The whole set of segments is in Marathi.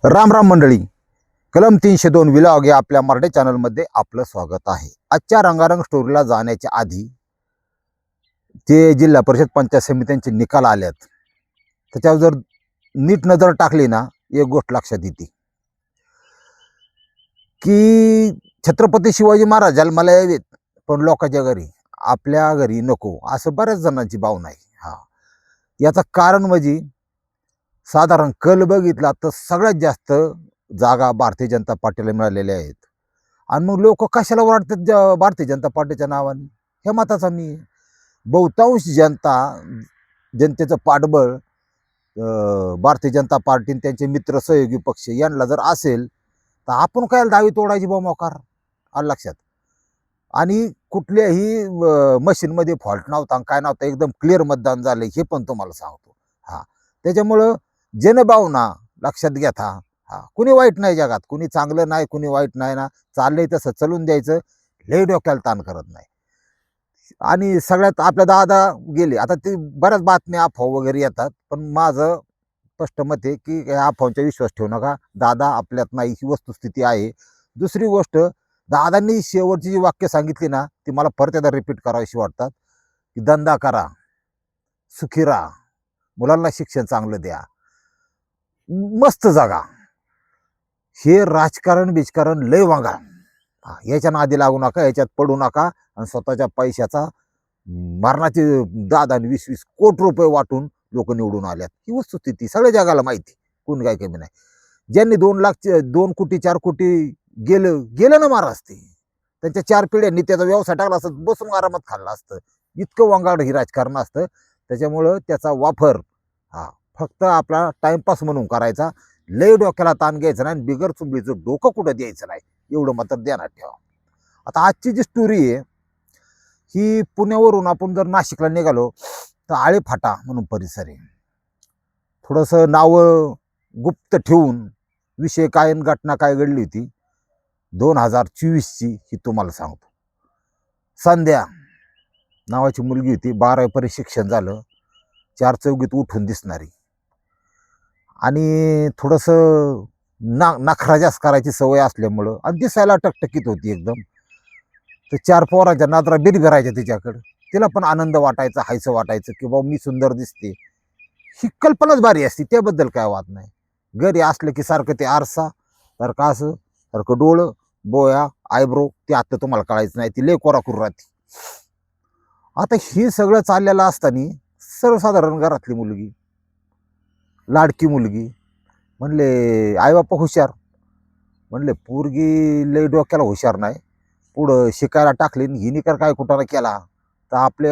राम राम मंडळी. कलम 302 विलॉग या आपल्या मराठी चॅनलमध्ये आपलं स्वागत आहे. आजच्या रंगारंग स्टोरीला जाण्याच्या आधी ते जिल्हा परिषद पंचायत समित्यांचे निकाल आलेत, त्याच्यावर जर नीट नजर टाकली ना, एक गोष्ट लक्षात येते की छत्रपती शिवाजी महाराज जन्माला यावेत पण लोकांच्या घरी, आपल्या घरी नको, असं बऱ्याच जणांची भावना आहे. याचं कारण म्हणजे साधारण कल बघितला तर सगळ्यात जास्त जागा भारतीय जनता पार्टीला मिळालेल्या आहेत. आणि मग लोक कशाला वाटतात भारतीय जनता पार्टीच्या नावाने, हे मताचा मी आहे. बहुतांश जनतेचं पाठबळ भारतीय जनता पार्टी आणि त्यांचे मित्र सहयोगी पक्ष यांना जर असेल तर आपण काय दावी तोडायची मोकार, आलं लक्षात. आणि कुठल्याही मशीनमध्ये फॉल्ट नव्हता, काय नव्हता, एकदम क्लिअर मतदान झालं, हे पण तुम्हाला सांगतो. त्याच्यामुळं जनभावना लक्षात घेता. कुणी वाईट नाही जगात, कुणी चांगलं नाही, कुणी वाईट नाही ना, चाललंय तसं चलून द्यायचं, लई डोक्याला ताण करत नाही. आणि सगळ्यात आपल्या दादा गेले, आता ते बऱ्याच बातम्या अफवा वगैरे येतात, पण माझं स्पष्ट मत आहे की या अफवांचा विश्वास ठेवू नका. दादा आपल्यात नाही, ही वस्तुस्थिती आहे. दुसरी गोष्ट, दादांनी शेवटची जी वाक्य सांगितली ना, ती मला परत एकदा रिपीट करावीशी वाटतात की धंदा करा, सुखी राहा, मुलांना शिक्षण चांगलं द्या, मस्त जागा. हे राजकारण लय वांगा, याच्या नादी लागू नका, याच्यात पडू नका आणि स्वतःच्या पैशाचा मरणाचे 10-10 20-20 कोटी रुपये वाटून लोक निवडून आल्यात. ही वस्तुस्थिती सगळ्या जगाला माहिती, कोण काय कमी नाही. ज्यांनी 2 कोटी 4 कोटी गेलं ना महाराज, ते त्यांच्या 4 पिढ्यांनी त्याचा व्यवसाय टाकला असत, बसून आरामात खाल्ला असतं. इतकं वांगाड ही राजकारण असतं. त्याच्यामुळं त्याचा वापर फक्त आपला टाइमपास म्हणून करायचा, लय डोक्याला ताण घ्यायचा नाही, बिगर चुंबडीचं डोकं कुठं द्यायचं नाही, एवढं मात्र ध्यानात ठेवा. आता आजची जी स्टोरी आहे ही, पुण्यावरून आपण जर नाशिकला निघालो तर आळेफाटा म्हणून परिसर आहे. थोडंसं नाव गुप्त ठेवून विषय काय आणि घटना काय घडली होती 2024ची ही तुम्हाला सांगतो. संध्या नावाची मुलगी होती, 12वी पर्यंत शिक्षण झालं, 4 चौघीत उठून दिसणारी, आणि थोडंसं नखरा जास्त करायची सवय असल्यामुळं आणि दिसायला टकटकीत होती एकदम. तर 4 पोरांच्या नादरा बिरबिरायच्या तिच्याकडं. तिला पण आनंद वाटायचा, हायचं वाटायचं की बाबा मी सुंदर दिसते. ही कल्पनाच भारी असते, त्याबद्दल काय वाद नाही. घरी असलं की सारखं ते आरसा सारखं असं, सारखं डोळं, बोया, आयब्रो, ते आता तुम्हाला कळायचं नाही, ती लय कोराकुर राहते. आता हे सगळं चाललेलं असताना सर्वसाधारण घरातली मुलगी, लाडकी मुलगी, म्हणले आईबापा हुशार, म्हणले पोरगी लय डोक्याला हुशार नाही, पुढं शिकायला टाकली हिनी काय कुठाला केला तर आपले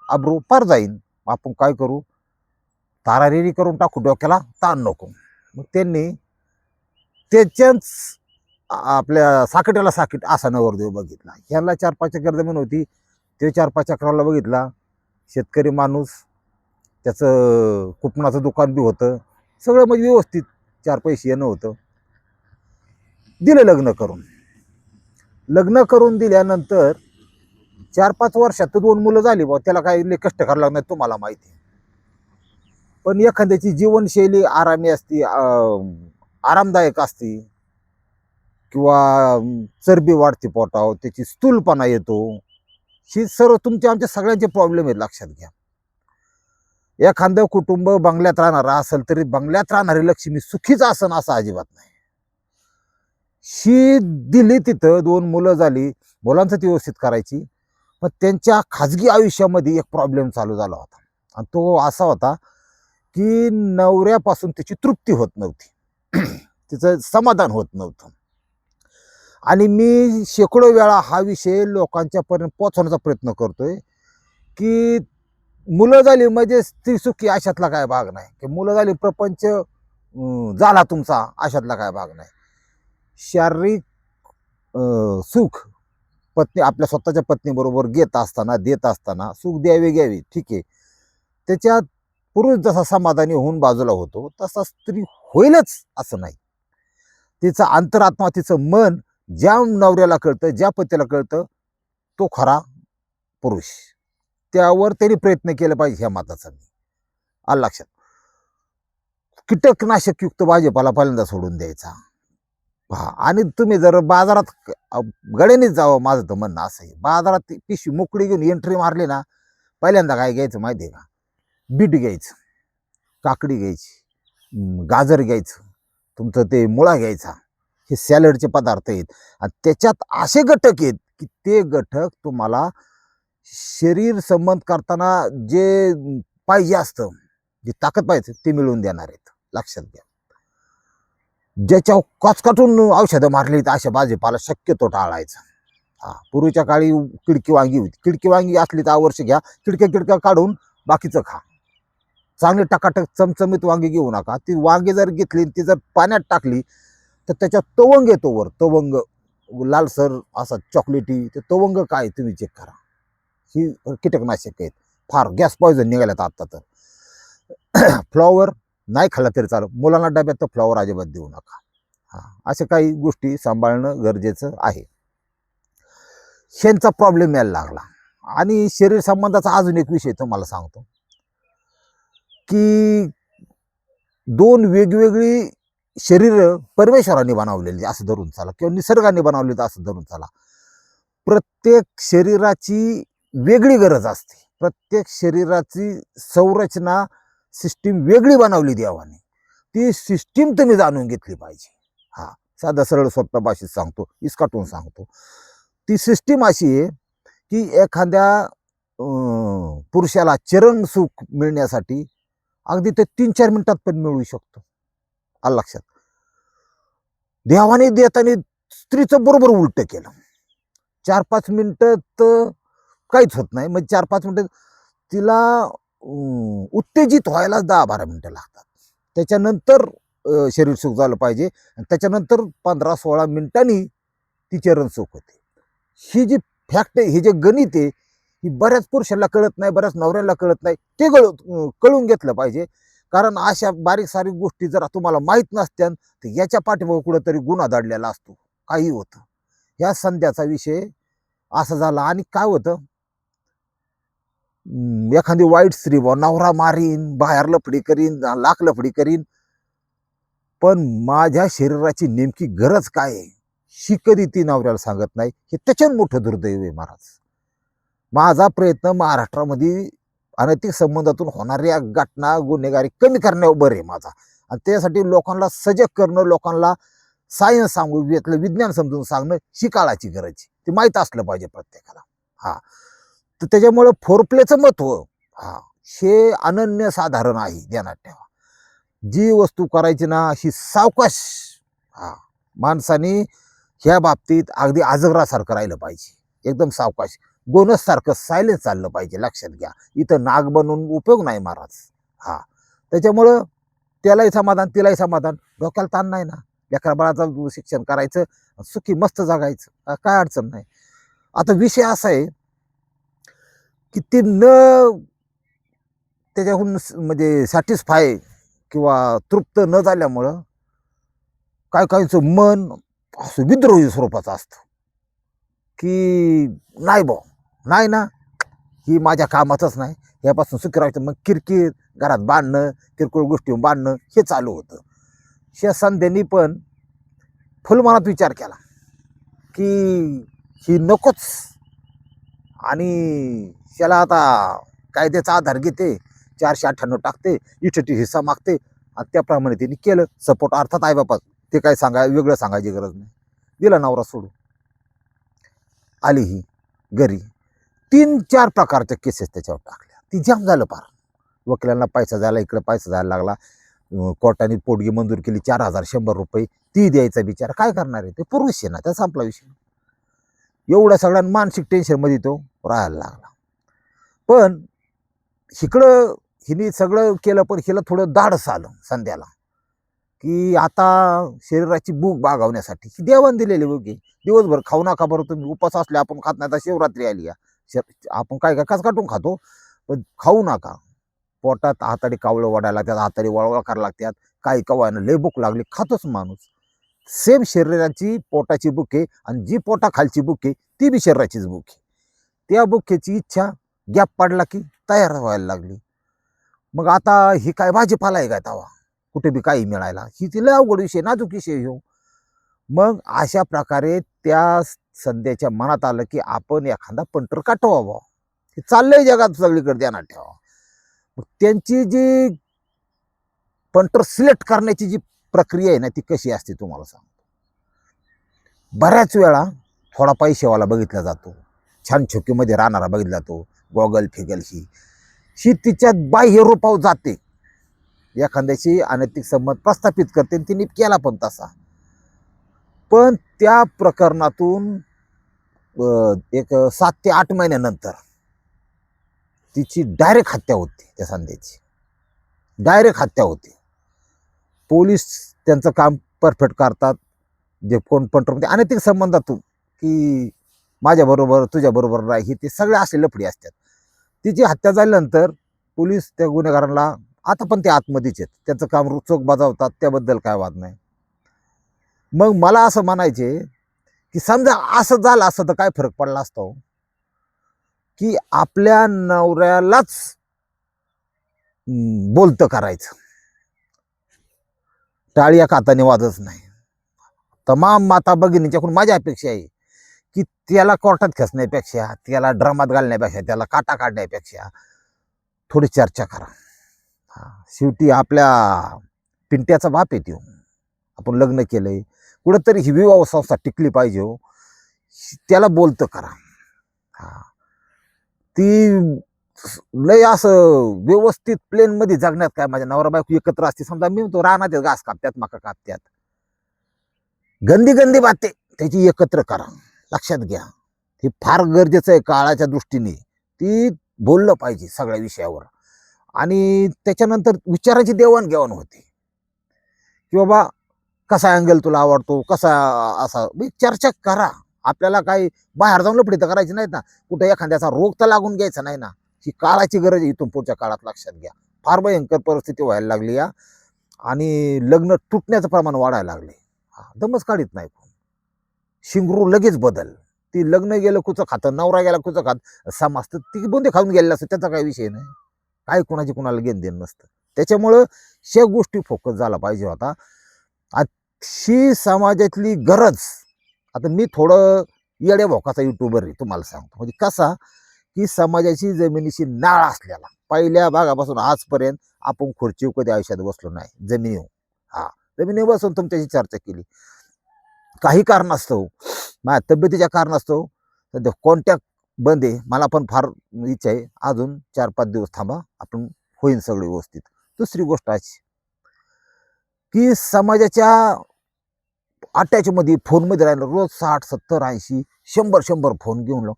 आब्रू पार जाईन. आपण काय करू, तारारेरी करून टाकू, डोक्याला ताण नको. मग त्यांनी त्याच्याच आपल्या साकट्याला साकीट असा नवरदेव बघितला. ह्याला 4-5 एकर जमीन होती, ते 4-5 एकराला बघितला. शेतकरी माणूस, त्याचं कुपनाचं दुकान बी होतं, सगळं म्हणजे व्यवस्थित 4 पैसे येणं होतं. दिलं लग्न करून दिल्यानंतर 4-5 वर्षात 2 मुलं झाली बा. त्याला काही लय कष्ट करायला लागणार, तुम्हाला माहिती. पण एखाद्याची जीवनशैली आरामी असती, आरामदायक असती, किंवा चरबी वाढते पोटावर, त्याची स्थूलपणा येतो, ही सर्व आमच्या सगळ्यांचे प्रॉब्लेम आहेत, लक्षात घ्या. एखादं कुटुंब बंगल्यात राहणारा असेल तरी बंगल्यात राहणारी लक्ष्मी सुखीच असन असं अजिबात नाही. ही दिली तिथं 2 मुलं झाली, मुलांचं ती व्यवस्थित करायची, पण त्यांच्या खाजगी आयुष्यामध्ये एक प्रॉब्लेम चालू झाला होता. आणि तो असा होता की नवऱ्यापासून तिची तृप्ती होत नव्हती, तिचं समाधान होत नव्हतं. आणि मी शेकडो वेळा हा विषय लोकांच्या पर्यंत पोहोचवण्याचा प्रयत्न करतोय की मुलं झाली म्हणजे स्त्री सुखी अशातला काय भाग नाही, की मुलं झाली प्रपंच झाला तुमचा अशातला काय भाग नाही. शारीरिक सुख पत्नी आपल्या स्वतःच्या पत्नीबरोबर घेत असताना, देत असताना, सुख द्यावे घ्यावे, ठीक आहे, त्याच्यात पुरुष जसा समाधानी होऊन बाजूला होतो तसा स्त्री होईलच असं नाही. तिचा अंतरात्मा, तिचं मन ज्या नवऱ्याला कळतं, ज्या पतीला कळतं, तो खरा पुरुष. त्यावर त्यांनी प्रयत्न केले पाहिजे, ह्या मताचा मी, आलं लक्षात. कीटकनाशकयुक्त भाजीपाला पहिल्यांदा सोडून द्यायचा. हा, आणि तुम्ही जर बाजारात गड्यानेच जावं, माझं तर म्हणणं असं आहे. बाजारात ती पिशवी मोकळी घेऊन एंट्री मारली ना, पहिल्यांदा काय घ्यायचं माहिती आहे का? बीट घ्यायचं, काकडी घ्यायची, गाजर घ्यायचं, तुमचं ते मुळा घ्यायचा. हे सॅलडचे पदार्थ आहेत आणि त्याच्यात असे घटक आहेत की ते घटक तुम्हाला शरीर संबंध करताना जे पाहिजे असतं, जी ताकद पाहिजे ते मिळवून देणार आहेत. लक्षात घ्या. ज्याच्यावर कचकटून औषधं मारली तर अशा भाजीपाला शक्यतो टाळायचा. हा, पूर्वीच्या काळी किडकी वांगी होती. किडकी वांगी असली तर वर्ष घ्या, किडक्या काढून बाकीचं खा. चांगली टकाटक चमचमीत वांगी घेऊ नका. ती वांगी जर घेतली ती जर पाण्यात टाकली तर त्याच्यात तवंग येतो, वर तवंग लालसर असा चॉकलेटी. ते तवंग काय तुम्ही चेक करा. ही कीटकनाशक आहेत. फार गॅस पॉयझन निघाल्यात आता तर. फ्लॉवर नाही खाल्ला तरी चालेल, मुलांना डब्यात तर फ्लॉवर अजिबात देऊ नका. हा, अशा काही गोष्टी सांभाळणं गरजेचं आहे. शेणचा प्रॉब्लेम यायला लागला. आणि शरीर संबंधाचा अजून एक विषय तुम्हाला सांगतो की दोन वेगवेगळी शरीर परमेश्वराने बनवलेली असं धरून चाला, किंवा निसर्गाने बनवलेलं असं धरून चाला. प्रत्येक शरीराची वेगळी गरज असते. प्रत्येक शरीराची संरचना सिस्टीम वेगळी बनवली देवाने. ती सिस्टीम तुम्ही जाणून घेतली पाहिजे. हा, साधा सरळ सोप्या भाषेत सांगतो, इसकाटून सांगतो. ती सिस्टीम अशी आहे की एखाद्या पुरुषाला चरण सुख मिळण्यासाठी अगदी ते 3-4 मिनिटात पण मिळू शकतो. आलं लक्षात? देवाने देताना स्त्रीचं बरोबर उलट केलं. 4-5 मिनिटं तर काहीच होत नाही. मग 4-5 मिनिटं तिला उत्तेजित व्हायला 10-12 मिनिटं लागतात. त्याच्यानंतर शरीर सुख झालं पाहिजे आणि त्याच्यानंतर 15-16 मिनिटांनी ती चरण सुख होते. ही जी फॅक्ट आहे, हे जे गणित आहे, ही बऱ्याच पुरुषांना कळत नाही, बऱ्याच नवऱ्याला कळत नाही. ते कळून घेतलं पाहिजे. कारण अशा बारीक सारीक गोष्टी जर तुम्हाला माहीत नसत्या तर याच्या पाठीमागे कुठंतरी गुन्हा दडलेला असतो. काही होतं. ह्या संध्याचा विषय असा झाला. आणि काय होतं, एखादी वाईट स्त्री नवरा मारीन, बाहेर लफडी करीन, लाख लफडी करीन, पण माझ्या शरीराची नेमकी गरज काय आहे ही कधी ती नवऱ्याला सांगत नाही. हे त्याच्यात मोठं दुर्दैव आहे महाराज. माझा प्रयत्न महाराष्ट्रामध्ये अनैतिक संबंधातून होणाऱ्या घटना, गुन्हेगारी कमी करण्यावर बरं आहे माझा. आणि त्यासाठी लोकांना सजग करणं, लोकांना सायन्स सांगू, विज्ञान समजून सांगणं ही काळाची गरज आहे. ते माहीत असलं पाहिजे प्रत्येकाला. हा, तर त्याच्यामुळं फोरप्लेचं महत्व हा हे अनन्यसाधारण आहे. ध्यानात ठेवा. जी वस्तू करायची ना ही सावकाश, हा, माणसाने ह्या बाबतीत अगदी आजगरासारखं राहिलं पाहिजे. एकदम सावकाश, गोनससारखं सायलेन्स चाललं पाहिजे. लक्षात घ्या. इथं नाग बनवून उपयोग नाही महाराज. हा, त्याच्यामुळं त्यालाही समाधान, तिलाही समाधान, डोक्याला ताण नाही ना. लेकरा बाळाचं शिक्षण करायचं, सुखी मस्त जगायचं, काय अडचण नाही. आता विषय असा आहे की ते त्याच्याहून म्हणजे सॅटिस्फाय किंवा तृप्त न झाल्यामुळं काय काहींचं मन असं विद्रोही स्वरूपाचं असतं की नाही भाऊ, नाही ना, ही माझ्या कामातच नाही, यापासून सुखी राहायचं. मग किरकिर, घरात बांधणं, किरकोळ गोष्टी बांधणं हे चालू होतं. ह्या संध्यांनी पण फुलमनात विचार केला की ही नकोच. आणि त्याला आता कायद्याचा आधार घेते, 498 टाकते, इठटी हिस्सा मागते. आणि त्याप्रमाणे त्यांनी केलं. सपोर्ट अर्थात आहे बापा, ते काय वेगळं सांगायची गरज नाही. दिला नवरा सोडून. आली ही घरी. 3-4 प्रकारच्या केसेस त्याच्यावर टाकल्या. ती जाम झालं पार. वकिलांना पैसा जायला, इकडे पैसा जायला लागला. कोर्टाने पोटगी मंजूर केली, 4100 रुपये. ती द्यायचा विचार. काय करणार आहे ते, पुरुष आहे ना, त्या संपला विषय. एवढ्या सगळ्या मानसिक टेन्शनमध्ये तो राहायला लागला. पण इकडं हिने सगळं केलं, पण हिला थोडं धाडस आलं संध्याला की आता शरीराची भूक भागवण्यासाठी ही देवान दिलेली भूक आहे. दिवसभर खाऊ नका बरं तुम्ही, उपास असले आपण खात नाही. आता शिवरात्री आली या, आपण काय काय कस काटून खातो, पण खाऊ नका. पोटात हाताडी कावळं वाढायला लागतात, हाताडी वळवळ करायला लागतात. काही कवायनं लय भूक लागली, खातोच माणूस. सेम शरीराची पोटाची भूक आहे, आणि जी पोटा खालची भूक आहे ती बी शरीराचीच भूक आहे. त्या भुकेची इच्छा गॅप पडला की तयार व्हायला लागली. मग आता ही काय भाजीपाला आहे काय तवा, कुठे बी काही मिळायला, ही तिला अवघड विषय, नाजूक विषय हो. मग अशा प्रकारे त्या संध्याच्या मनात आलं की आपण एखादा पंटर काटवावा. हे चाललंय जगात सगळीकडे, ध्यानात ठेवा. मग त्यांची जी पंटर सिलेक्ट करण्याची जी प्रक्रिया आहे ना, ती कशी असते तुम्हाला सांगतो. बऱ्याच वेळा थोडा पैसेवाला बघितला जातो, छान छोकीमध्ये राहणारा बघितला जातो, गॉगल फिगल ही तिच्यात बाह्य रूपावर जाते, एखाद्याशी अनैतिक संबंध प्रस्थापित करते, तिने केला पण तसा. पण त्या प्रकरणातून एक 7 ते 8 महिन्यानंतर तिची डायरेक्ट हत्या होते. त्या संध्याची डायरेक्ट हत्या होते. पोलीस त्यांचं काम परफेक्ट करतात. जे कोण पण अनैतिक संबंधातून की माझ्याबरोबर तुझ्याबरोबर नाही, ते सगळे असे लफडी असतात. तिची हत्या झाल्यानंतर पोलीस त्या गुन्हेगारांना, आता पण ते आतमध्येच आहेत, त्यांचं काम चोख बजावतात, त्याबद्दल काय वाद नाही. मग मला असं म्हणायचे की समजा असं झालं असतं तर काय फरक पडला असतो की आपल्या नवऱ्यालाच बोलतं करायचं, टाळी या हाताने वाजच नाही. तमाम माता भगिनीच्याकडून माझी अपेक्षा आहे की त्याला कोर्टात खेचण्यापेक्षा, त्याला ड्रामात घालण्यापेक्षा, त्याला काटा काढण्यापेक्षा थोडी चर्चा करा. शेवटी आपल्या पिंट्याचा बाप आहे, आपण लग्न केलंय, कुठंतरी ही विवाह संस्था टिकली पाहिजे हो. त्याला बोलतं करा. ती लय असं व्यवस्थित प्लेन मध्ये जगण्यात काय, माझ्या नवरा बायको एकत्र असते, समजा मी म्हणतो रानात घास कापत्यात, मका कापत्यात, गंदी गंदी बाते त्याची एकत्र करा. लक्षात घ्या, हे फार गरजेचं आहे काळाच्या दृष्टीने. ती बोललं पाहिजे सगळ्या विषयावर, आणि त्याच्यानंतर विचाराची देवाणघेवाण होते की बाबा कसा अँगल तुला आवडतो, कसा असा चर्चा करा. आपल्याला काही बाहेर जाऊन लफडी तर करायची नाही ना, कुठे एखाद्याचा रोग तर लागून घ्यायचा नाही ना. ही काळाची गरज आहे इथून पुढच्या काळात, लक्षात घ्या. फार भयंकर परिस्थिती व्हायला लागली या, आणि लग्न तुटण्याचं प्रमाण वाढायला लागले. दमच काढीत नाही कोण. शिंगरू लगेच बदल. ती लग्न गेलं कुचं खातं, नवरा गेला कुचं खात, समाज तर ती बोंदे खाऊन गेलेलं असतं, त्याचा काही विषय नाही. काय कोणाची कोणाला घेण देण नसतं. त्याच्यामुळं शे गोष्टी फोकस झाला पाहिजे होता. ही समाजातली गरज. आता मी थोडं येड्या भोकाचा युट्यूबर आहे, तुम्हाला सांगतो. म्हणजे कसा की समाजाची जमिनीची नाळ असलेला, पहिल्या भागापासून आजपर्यंत आपण खुर्चीवर कधी आयुष्यात बसलो नाही, जमिनीवर. जमिनीवर बसून तुमच्याशी चर्चा केली. काही कारणास्तव, माझ्या तब्येतीच्या कारणास्तव सध्या कॉन्टॅक्ट बंद आहे. मला पण फार इच्छा आहे, अजून 4-5 दिवस थांबा, आपण होईल सगळं व्यवस्थित. दुसरी गोष्ट अशी की समाजाच्या अटॅचमध्ये, फोनमध्ये राहिलं, रोज 60, 70, 80, 100 फोन घेऊन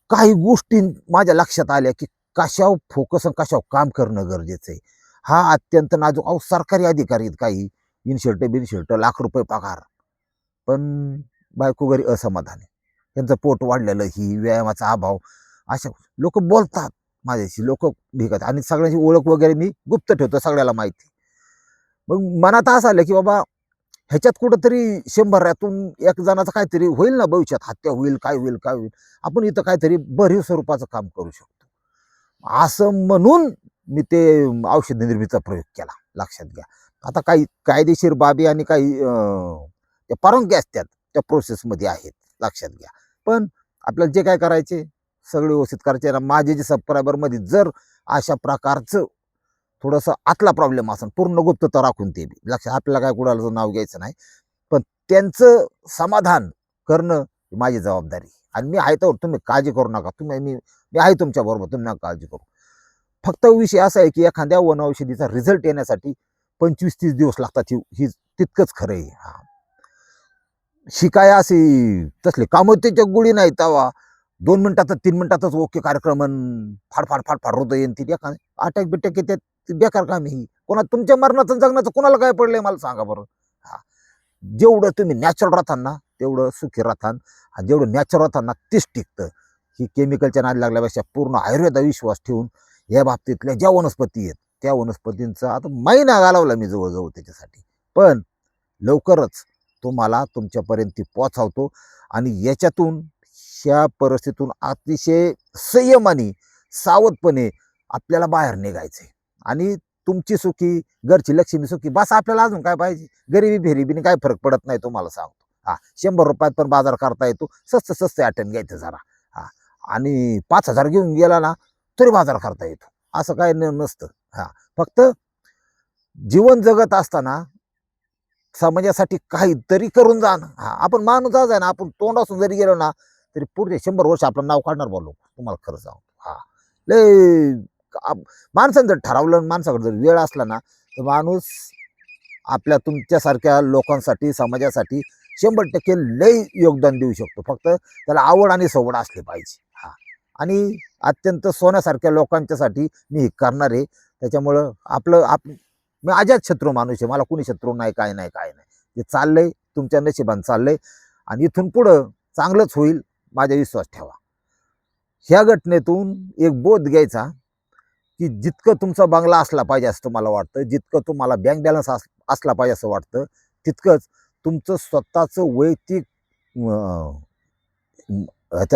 काही गोष्टी माझ्या लक्षात आल्या की कशावर फोकस आणि कशावर काम करणं गरजेचं आहे. हा अत्यंत नाजूक. सरकारी अधिकारी आहेत काही, इनशर्ट बिनशर्ट, लाख रुपये पगार, पण बायको घरी असमाधान आहे, त्यांचं पोट वाढलेलं, ही व्यायामाचा अभाव. अशा लोक बोलतात माझ्याशी, लोक भेटतात, आणि सगळ्यांची ओळख वगैरे मी गुप्त ठेवतो, सगळ्याला माहिती. मग मनात असं आलं की बाबा ह्याच्यात कुठंतरी 100 एक जणाचं काहीतरी होईल ना, भविष्यात हत्या होईल, काय होईल काय होईल, आपण इथं काहीतरी भरीव स्वरूपाचं काम करू शकतो, असं म्हणून मी ते औषध निर्मितीचा प्रयोग केला. लक्षात घ्या. आता काही कायदेशीर बाबी आणि काही त्या परवानगी असतात, त्या प्रोसेसमध्ये आहेत, लक्षात घ्या. पण आपल्याला जे काय करायचे सगळे व्यवस्थित करायचे. माझे जे सबस्क्रायबरमध्ये जर अशा प्रकारचं थोडंसं आतला प्रॉब्लेम असेल, पूर्ण गुप्तता राखून ते लक्षात, आपल्याला काय कुणाला नाव घ्यायचं नाही, पण त्यांचं समाधान करणं माझी जबाबदारी. आणि मी आहे तर, तुम्ही काळजी करू नका, मी आहे तुमच्या बरोबर, तुम्ही नका काळजी करू. फक्त विषय असा आहे की एखाद्या वनौषधीचा रिझल्ट येण्यासाठी 25-30 दिवस लागतात, ही तितकंच खरं आहे. शिकाय अशी तसली कामोत्तेजक गोळी नाही, तवा 2 मिनिटातच 3 मिनिटातच ओके कार्यक्रम, फाडफाड फाडफाड हृदय येईन, ती अटॅक बिटॅक येतात, बेकार काम ही. कोणा तुमच्या मरणाचं जगण्याचं कोणाला काय पडलंय मला सांगा बरं. जेवढं तुम्ही नॅचरल राहता ना, तेवढं सुखी राहता, जेवढं नॅचरल राहता ना तेच टिकतं. ही केमिकलच्या नादी लागल्यापेक्षा पूर्ण आयुर्वेदा विश्वास ठेवून या बाबतीतल्या ज्या वनस्पती आहेत, त्या वनस्पतींचा आता महिना घालवला मी जवळजवळ त्याच्यासाठी. पण लवकरच तुम्हाला तुमच्यापर्यंत ती पोहोचवतो, आणि याच्यातून, ह्या परिस्थितीतून अतिशय संयमाने, सावधपणे आपल्याला बाहेर निघायचंय. आणि तुमची सुखी, घरची लक्ष्मी सुखी, बस आपल्याला अजून काय पाहिजे. गरिबी फेरिबीने काय फरक पडत नाही तुम्हाला सांगतो. हा, 100 रुपयात पण बाजार करता येतो. स्वस्त स्वस्त ॲटम घ्यायचं जरा. हा, आणि 5,000 घेऊन गेला ना तरी बाजार करता येतो. असं काय नसतं. हा, फक्त जीवन जगत असताना समाजासाठी काहीतरी करून जाणं. हा, आपण माणूस आहे ना, आपण तोंडासून जरी गेलो ना तरी पुढे 100 वर्ष आपलं नाव काढणार बा लोक, तुम्हाला खरं सांगतो. हा, लय माणसानं जर ठरवलं, माणसाकडे जर वेळ असला ना तर माणूस आपल्या तुमच्यासारख्या लोकांसाठी, समाजासाठी 100% लय योगदान देऊ शकतो. फक्त त्याला आवड आणि सवड असली पाहिजे. हा, आणि अत्यंत सोन्यासारख्या लोकांच्यासाठी मी हे करणार आहे. त्याच्यामुळं मी अजात शत्रू माणूस आहे. मला कुणी शत्रू नाही, काय नाही, काय नाही. ते चाललंय तुमच्या नशिबानं चाललंय आणि इथून पुढं चांगलंच होईल, माझा विश्वास ठेवा. ह्या घटनेतून एक बोध घ्यायचा की जितकं तुमचा बंगला असला पाहिजे असं तुम्हाला वाटतं, जितकं तुम्हाला बँक बॅलन्स असला पाहिजे असं वाटतं, तितकंच तुमचं स्वतःचं वैयक्तिक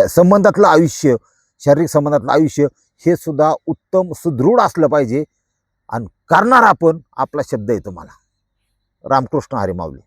संबंधातलं आयुष्य, शारीरिक संबंधातलं आयुष्य हे सुद्धा उत्तम सुदृढ असलं पाहिजे. आणि करणार आपण, आपला शब्द आहे तुम्हाला. रामकृष्ण हरी माऊली.